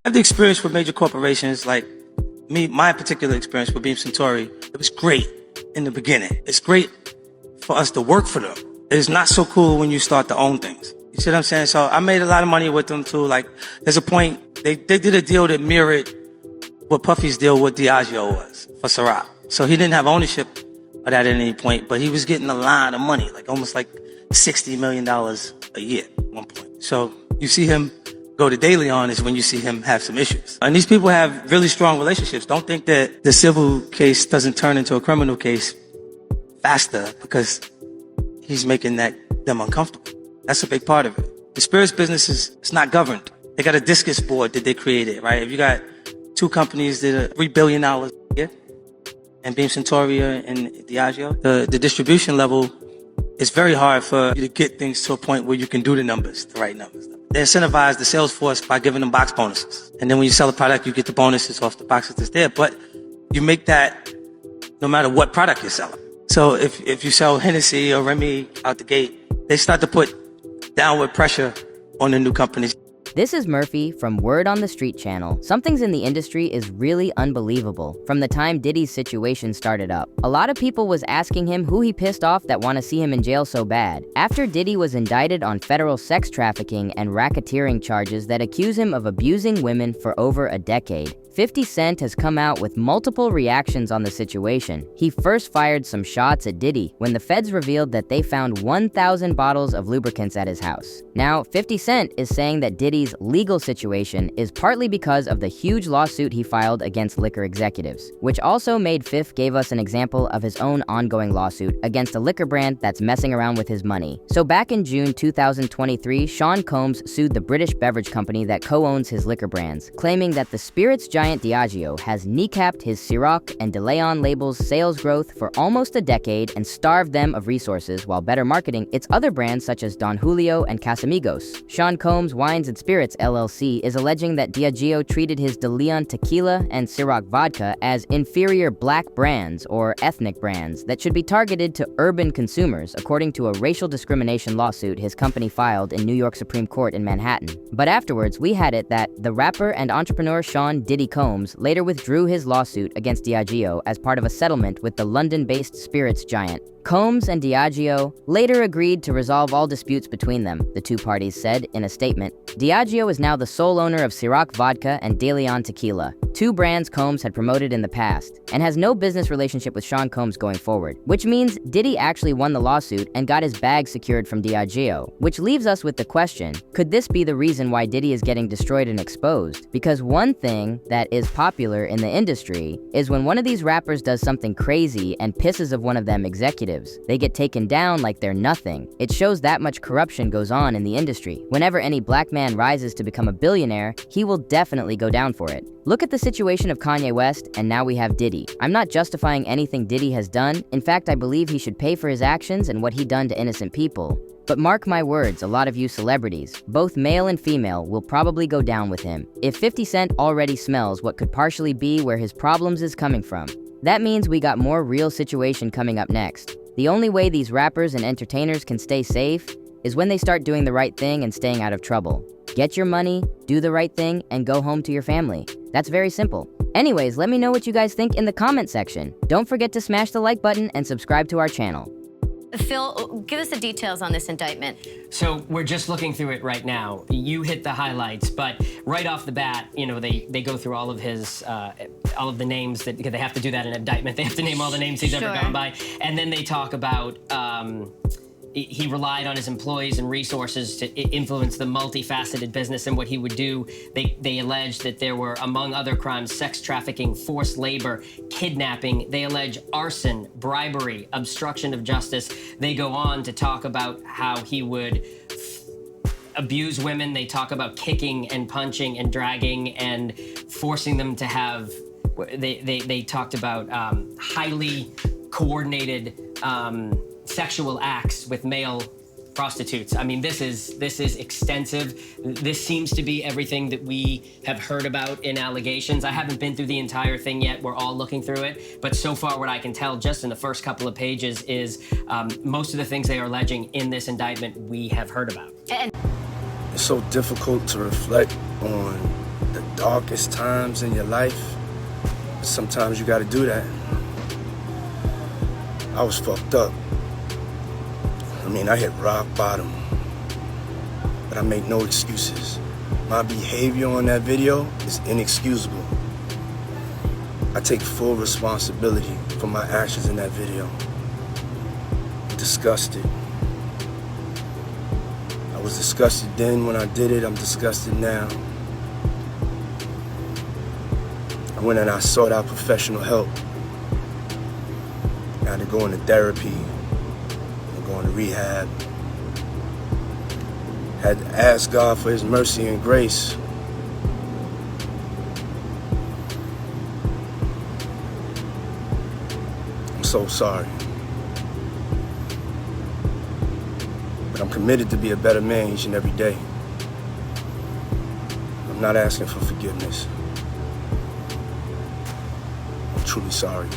I have the experience with major corporations, like my particular experience with Beam Suntory. It was great in the beginning. It's great for us to work for them. It's not so cool when you start to own things. You see what I'm saying? So I made a lot of money with them too. Like, there's a point, they did a deal that mirrored what Puffy's deal with Diageo was for Ciroc. So he didn't have ownership of that at any point, but he was getting a lot of money, like almost like $60 million a year at one point. So you see him go to daily on is when you see him have some issues. And these people have really strong relationships. Don't think that the civil case doesn't turn into a criminal case faster because he's making them uncomfortable. That's a big part of it. The spirits business it's not governed. They got a discus board that they created, right? If you got two companies that are $3 billion a year, and Beam Suntory and Diageo, the distribution level, it's very hard for you to get things to a point where you can do the right numbers. They incentivize the sales force by giving them box bonuses. And then when you sell a product, you get the bonuses off the boxes that's there. But you make that no matter what product you're selling. So if you sell Hennessy or Remy out the gate, they start to put downward pressure on the new companies. This is Murphy from Word on the Street channel. Something's in the industry is really unbelievable. From the time Diddy's situation started up, a lot of people was asking him who he pissed off that want to see him in jail so bad. After Diddy was indicted on federal sex trafficking and racketeering charges that accuse him of abusing women for over a decade, 50 Cent has come out with multiple reactions on the situation. He first fired some shots at Diddy when the feds revealed that they found 1,000 bottles of lubricants at his house. Now, 50 Cent is saying that Diddy's legal situation is partly because of the huge lawsuit he filed against liquor executives, which also made Fifth gave us an example of his own ongoing lawsuit against a liquor brand that's messing around with his money. So back in June 2023, Sean Combs sued the British beverage company that co-owns his liquor brands, claiming that the spirits giant Diageo has kneecapped his Ciroc and De Leon labels' sales growth for almost a decade and starved them of resources while better marketing its other brands such as Don Julio and Casamigos. Sean Combs Wines and Spirits LLC is alleging that Diageo treated his De Leon tequila and Ciroc vodka as inferior black brands or ethnic brands that should be targeted to urban consumers, according to a racial discrimination lawsuit his company filed in New York Supreme Court in Manhattan. But afterwards, we had it that the rapper and entrepreneur Sean Diddy Combs later withdrew his lawsuit against Diageo as part of a settlement with the London-based spirits giant. Combs and Diageo later agreed to resolve all disputes between them, the two parties said in a statement. Diageo is now the sole owner of Ciroc vodka and De Leon tequila, two brands Combs had promoted in the past, and has no business relationship with Sean Combs going forward, which means Diddy actually won the lawsuit and got his bag secured from Diageo, which leaves us with the question, could this be the reason why Diddy is getting destroyed and exposed? Because one thing that is popular in the industry is when one of these rappers does something crazy and pisses of one of them executives, they get taken down like they're nothing. It shows that much corruption goes on in the industry. Whenever any black man rises to become a billionaire, he will definitely go down for it. Look at the situation of Kanye West, and now we have Diddy. I'm not justifying anything Diddy has done. In fact, I believe he should pay for his actions and what he done to innocent people. But mark my words, a lot of you celebrities, both male and female, will probably go down with him. If 50 Cent already smells what could partially be where his problems is coming from, that means we got more real situation coming up next. The only way these rappers and entertainers can stay safe is when they start doing the right thing and staying out of trouble. Get your money, do the right thing, and go home to your family. That's very simple. Anyways, let me know what you guys think in the comment section. Don't forget to smash the like button and subscribe to our channel. Phil, give us the details on this indictment. So we're just looking through it right now. You hit the highlights, but right off the bat, you know, they go through all of his, all of the names that, because they have to do that in an indictment. They have to name all the names he's ever gone by. And then they talk about, he relied on his employees and resources to influence the multifaceted business and what he would do. They alleged that there were, among other crimes, sex trafficking, forced labor, kidnapping. They allege arson, bribery, obstruction of justice. They go on to talk about how he would abuse women. They talk about kicking and punching and dragging and forcing them to have, they talked about highly coordinated sexual acts with male prostitutes. I mean, this is extensive. This seems to be everything that we have heard about in allegations. I haven't been through the entire thing yet. We're all looking through it. But so far, what I can tell just in the first couple of pages is most of the things they are alleging in this indictment we have heard about. It's so difficult to reflect on the darkest times in your life, sometimes you gotta do that. I was fucked up. I mean, I hit rock bottom, but I make no excuses. My behavior on that video is inexcusable. I take full responsibility for my actions in that video. I'm disgusted. I was disgusted then when I did it, I'm disgusted now. I went and I sought out professional help. I had to go into therapy, and go into rehab. Had to ask God for His mercy and grace. I'm so sorry. But I'm committed to be a better man each and every day. I'm not asking for forgiveness. I'm truly sorry.